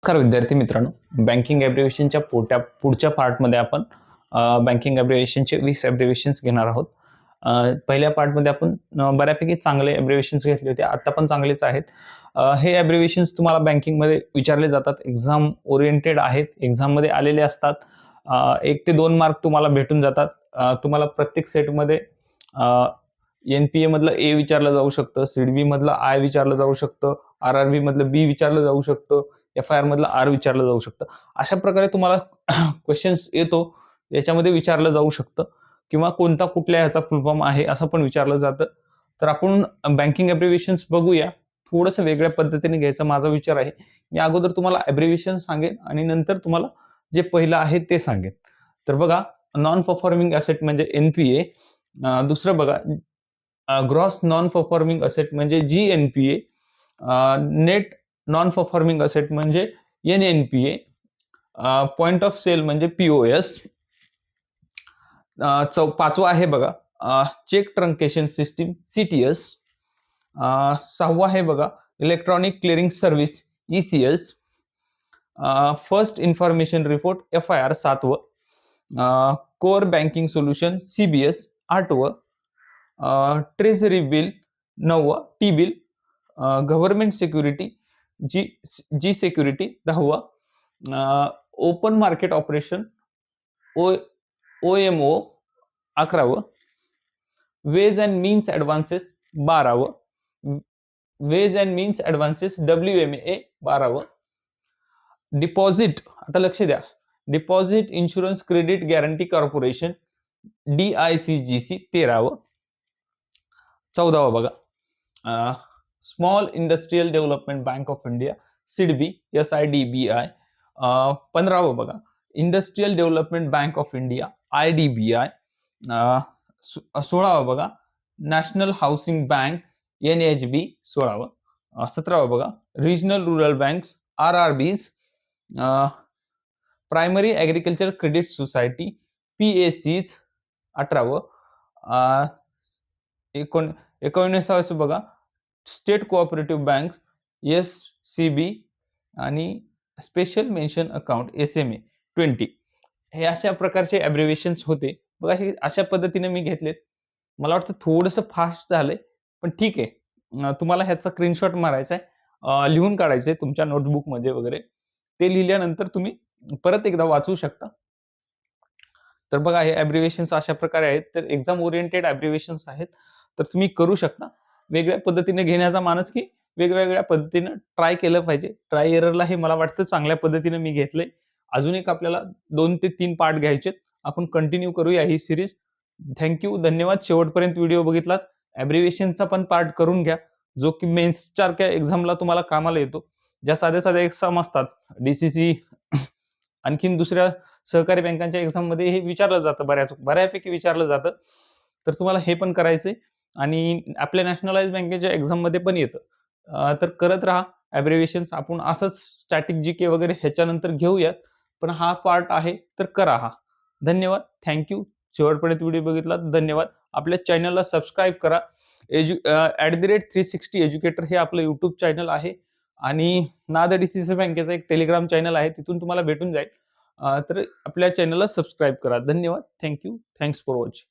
नमस्कार विद्यार्थी मित्रांनो, बँकिंग ॲब्रिव्हिएशनच्या पुढच्या पार्टमध्ये आपण बँकिंग ॲब्रिव्हिएशनचे 20 ॲब्रिव्हिएशन्स घेणार आहोत. पहिल्या पार्टमध्ये आपण बऱ्यापैकी चांगले ॲब्रिव्हिएशन्स घेतले होते. आता पण चांगलेच आहेत. हे ॲब्रिव्हिएशन्स तुम्हाला बँकिंगमध्ये विचारले जातात. एक्झाम ओरिएंटेड आहेत. एक्झाममध्ये आलेले असतात. 1 ते 2 मार्क तुम्हाला भेटून जातात. तुम्हाला प्रत्येक सेटमध्ये एन-पी-ए मधलं ए विचारलं जाऊ शकतं, सी-डी-बी मधलं आय विचारलं जाऊ शकतं, आर-आर-बी मधलं बी विचारलं जाऊ शकतं, एफ-आय-आर मधलं आर विचारलं जाऊ शकतं. अशा प्रकारे तुम्हाला क्वेश्चन्स येतो, याच्यामध्ये विचारलं जाऊ शकतं किंवा कोणता कुठल्या ह्याचा फुल फॉर्म आहे असं पण विचारलं जातं. तर आपण बँकिंग ॲब्रिव्हिएशन्स बघूया. थोडंसं वेगळ्या पद्धतीने घ्यायचा माझा विचार आहे. मी अगोदर तुम्हाला ॲब्रिव्हिएशन सांगेन आणि नंतर तुम्हाला जे पहिलं आहे ते सांगेन. तर बघा, नॉन परफॉर्मिंग असेट म्हणजे एन-पी-ए. दुसरं बघा, ग्रॉस नॉन परफॉर्मिंग असेट म्हणजे जी-एन-पी-ए. नेट नॉन परफॉर्मिंग असेट म्हणजे एन-एन-पी-ए. पॉइंट ऑफ सेल म्हणजे पी-ओ-एस. पाचवा आहे बघा, चेक ट्रंकेशन सिस्टीम सी-टी-एस. सहावा आहे बघा, electronic clearing service ECS. First information report FIR 7वं. कोर बँकिंग सोल्युशन सी-बी-एस 8वं. ट्रेझरी बिल 9वं. T bill. Government security G security 10वा. ओपन मार्केट ऑपरेशन OMO 11वं. वेज अँड मीन्स ॲडव्हान्सेस 12वं. Ways and means advances WMA 12वं. Deposit, आता लक्ष द्या, deposit insurance credit guarantee corporation DICGC 13वं. 14वं बघा, small industrial development bank of India SIDBI SIDBI. 15वं बघा, industrial development bank of India IDBI. 16वं बघा, नॅशनल हाऊसिंग बँक NHB 16वं. 17वं बघा, regional rural banks RRBs. Primary agriculture credit society PACs 18वं. 19वां बघा, state cooperative bank SCB आणि special mention account SMA 20. हे अशा प्रकारचे ॲब्रिव्हिएशन्स होते बघा. हे अशा पद्धतीने मी घेतलेत. मला वाटतं थोडंसं फास्ट झालंय, पण ठीक आहे. तुम्हाला ह्याचा स्क्रीनशॉट मारायचा आहे, लिहून काढायचंय तुमच्या नोटबुकमध्ये वगैरे. ते लिहिल्यानंतर तुम्ही परत एकदा वाचू शकता. तर बघा, हे ॲब्रिव्हिएशन्स अशा प्रकारे आहेत. तर एक्झाम ओरिएंटेड ॲब्रिव्हिएशन्स आहेत, तर तुम्ही करू शकता. वेगळ्या पद्धतीने घेण्याचा मानस की वेगवेगळ्या पद्धतीनं ट्राय केलं पाहिजे. ट्राय एररला हे मला वाटतं चांगल्या पद्धतीने मी घेतलंय. अजून एक आपल्याला 2 ते 3 पार्ट घ्यायचेत. आपण कंटिन्यू करूया ही सीरीज. धन्यवाद. शेवटपर्यंत व्हिडिओ बघितलात. ॲब्रिव्हिएशनचा पण पार्ट करून घ्या, जो की मेन्ससारख्या एक्झामला तुम्हाला कामाला येतो. ज्या साध्या एक्झाम असतात, DCC आणखीन दुसऱ्या सहकारी बँकांच्या एक्झाममध्ये हे विचारलं जातं, बऱ्यापैकी विचारलं जातं. तर तुम्हाला हे पण करायचंय आणि आपल्या नॅशनलाइज बँकेच्या एक्झाममध्ये पण येतं. तर करत राहा ॲब्रिव्हिएशन्स. आपण असंच स्टॅटिक GK वगैरे ह्याच्यानंतर घेऊयात, पण हा पार्ट आहे तर करा हा. धन्यवाद. शेवटपर्यंत व्हिडिओ बघितला धन्यवाद. आपल्या चॅनलला सबस्क्राईब करा. @360 एज्युकेटर हे आपलं YouTube चॅनल आहे आणि नाद DCC बँकेचा एक टेलिग्राम चॅनल आहे, तिथून तुम्हाला भेटून जाईल. तर आपल्या चॅनलला सबस्क्राईब करा. धन्यवाद. Thanks for watching.